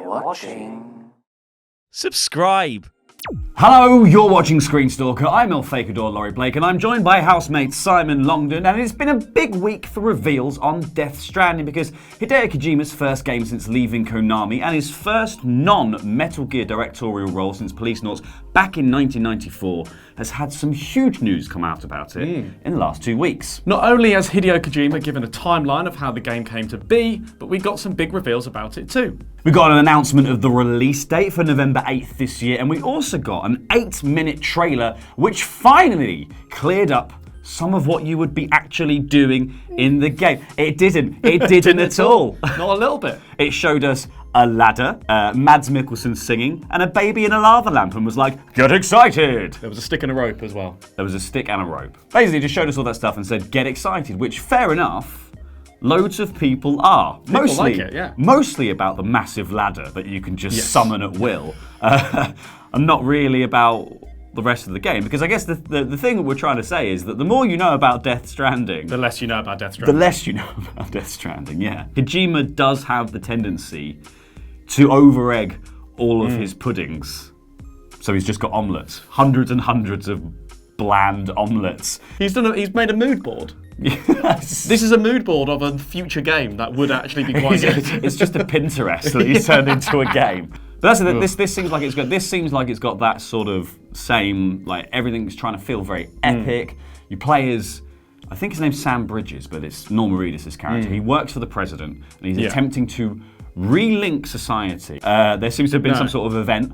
You're watching. Subscribe. Hello, you're watching ScreenStalker. I'm Fakidor Laurie Blake, and I'm joined by housemate Simon Longdon. And it's been a big week for reveals on Death Stranding because Hideo Kojima's first game since leaving Konami and his first non-Metal Gear directorial role since Policenauts back in 1994 has had some huge news come out about it in the last 2 weeks. Not only has Hideo Kojima given a timeline of how the game came to be, but we got some big reveals about it too. We got an announcement of the release date for November 8th this year, and we also got an 8-minute trailer which finally cleared up some of what you would be actually doing in the game. It didn't at all. Not a little bit. It showed us a ladder, Mads Mikkelsen singing, and a baby in a lava lamp, and was like, get excited! There was a stick and a rope as well. There was a stick and a rope. Basically, just showed us all that stuff and said, get excited, which, fair enough, loads of people are. Mostly, like it, yeah. Mostly about the massive ladder that you can just summon at will, and not really about the rest of the game. Because I guess the thing that we're trying to say is that the more you know about Death Stranding, the less you know about Death Stranding. The less you know about Death Stranding, yeah. Kojima does have the tendency to over-egg all of his puddings. So he's just got omelettes. Hundreds and hundreds of bland omelettes. He's made a mood board. Yes. This is a mood board of a future game that would actually be quite good. It's just a Pinterest that he's turned into a game. But that's it. This seems like it's got. This seems like it's got that sort of same, like, everything's trying to feel very epic. You play as, I think his name's Sam Bridges, but it's Norman Reedus' character. He works for the president, and he's attempting to relink society. There seems to have been some sort of event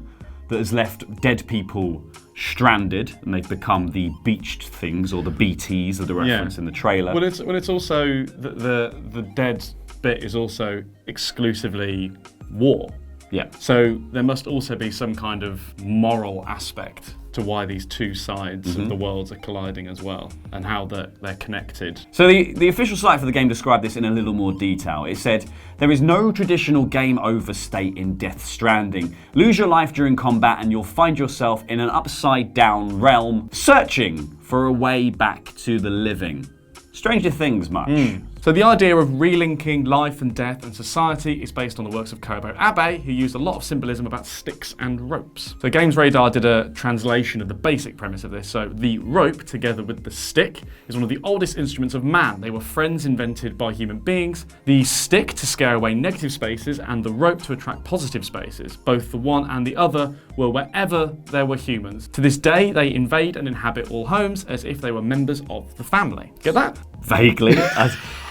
that has left dead people stranded, and they've become the beached things, or the BTs that are referenced in the trailer. Well, it's also the dead bit is also exclusively war. Yeah. So there must also be some kind of moral aspect to why these two sides of the worlds are colliding as well, and how they're connected. So the official site for the game described this in a little more detail. It said, there is no traditional game over state in Death Stranding. Lose your life during combat and you'll find yourself in an upside down realm, searching for a way back to the living. Stranger Things much. So the idea of relinking life and death and society is based on the works of Kobo Abe, who used a lot of symbolism about sticks and ropes. So Games Radar did a translation of the basic premise of this. So the rope, together with the stick, is one of the oldest instruments of man. They were friends invented by human beings. The stick to scare away negative spaces, and the rope to attract positive spaces. Both the one and the other were wherever there were humans. To this day, they invade and inhabit all homes as if they were members of the family. Get that? Vaguely.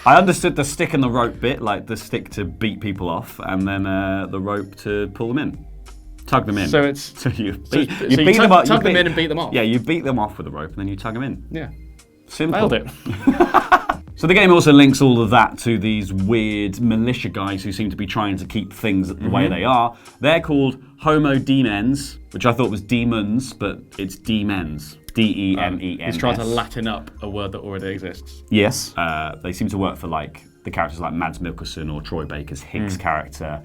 I understood the stick and the rope bit, like the stick to beat people off, and then the rope to pull them in. Tug them in. So it's... So you beat them up. Tug them in and beat them off. Yeah, you beat them off with the rope, and then you tug them in. Yeah. Simple. Nailed it. So the game also links all of that to these weird militia guys who seem to be trying to keep things the way they are. They're called Homo Demens, which I thought was demons, but it's demens. D-E-M-E-N-S. He's trying to Latin up a word that already exists. Yes. They seem to work for like the characters like Mads Mikkelsen or Troy Baker's Higgs character.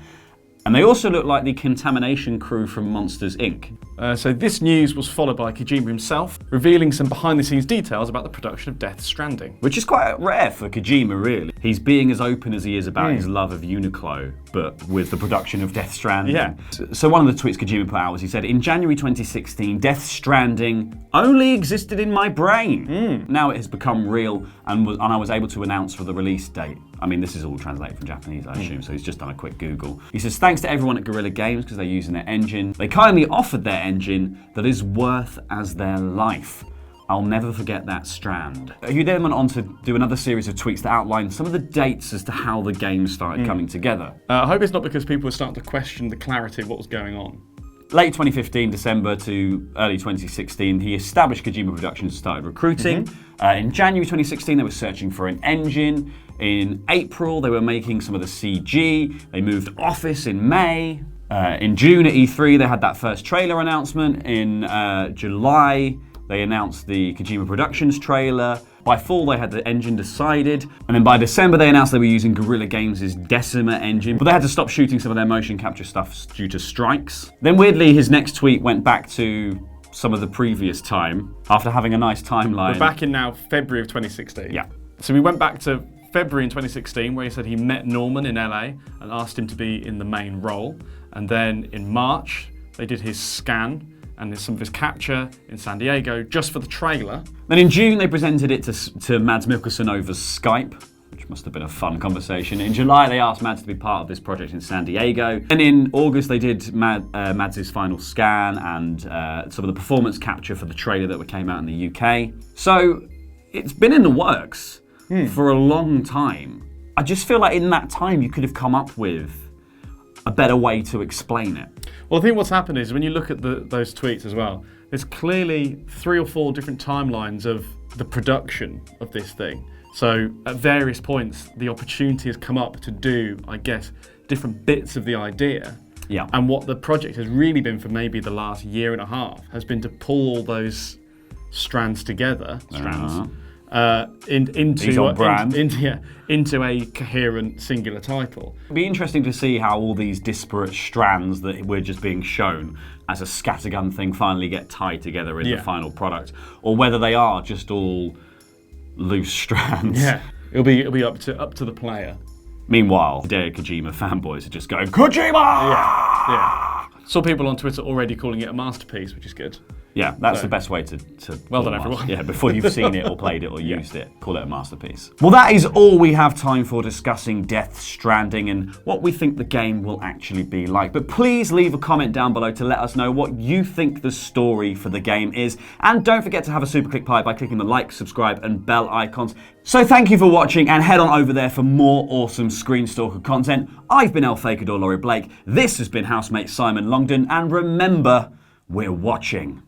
And they also look like the contamination crew from Monsters, Inc. So this news was followed by Kojima himself, revealing some behind-the-scenes details about the production of Death Stranding. Which is quite rare for Kojima, really. He's being as open as he is about his love of Uniqlo, but with the production of Death Stranding. Yeah. So one of the tweets Kojima put out was, he said, in January 2016, Death Stranding only existed in my brain. Now it has become real, and I was able to announce for the release date. I mean, this is all translated from Japanese, I assume, so he's just done a quick Google. He says, thanks to everyone at Guerrilla Games because they're using their engine. They kindly offered their engine that is worth as their life. I'll never forget that strand. He then went on to do another series of tweets that outlined some of the dates as to how the game started coming together. I hope it's not because people were starting to question the clarity of what was going on. Late 2015, December to early 2016, he established Kojima Productions and started recruiting. In January 2016, they were searching for an engine. In April, they were making some of the CG. They moved office in May. In June at E3, they had that first trailer announcement. In July, they announced the Kojima Productions trailer. By fall, they had the engine decided. And then by December, they announced they were using Guerrilla Games' Decima engine. But they had to stop shooting some of their motion capture stuff due to strikes. Then weirdly, his next tweet went back to some of the previous time after having a nice timeline. We're back in now February of 2016. Yeah. So we went back to February in 2016, where he said he met Norman in LA and asked him to be in the main role. And then in March, they did his scan and some of his capture in San Diego just for the trailer. Then in June, they presented it to Mads Mikkelsen over Skype, which must have been a fun conversation. In July, they asked Mads to be part of this project in San Diego. And in August, they did Mads' final scan and some of the performance capture for the trailer that came out in the UK. So it's been in the works for a long time. I just feel like in that time, you could have come up with a better way to explain it. Well, I think what's happened is when you look at those tweets as well, there's clearly 3 or 4 different timelines of the production of this thing. So at various points, the opportunity has come up to do, I guess, different bits of the idea. Yeah. And what the project has really been for maybe the last year and a half has been to pull all those strands together, into a coherent singular title. It'd be interesting to see how all these disparate strands that we're just being shown as a scattergun thing finally get tied together in the final product, or whether they are just all loose strands. Yeah, it'll be up to the player. Meanwhile, Hideo Kojima fanboys are just going, Kojima! Yeah. Saw people on Twitter already calling it a masterpiece, which is good. Yeah, that's the best way to well done, everyone. Yeah, before you've seen it or played it or used it, call it a masterpiece. Well, that is all we have time for discussing Death Stranding and what we think the game will actually be like. But please leave a comment down below to let us know what you think the story for the game is. And don't forget to have a super click pie by clicking the like, subscribe, and bell icons. So thank you for watching, and head on over there for more awesome ScreenStalker content. I've been Fakidor Laurie Blake. This has been housemate Simon Longdon, and remember, we're watching.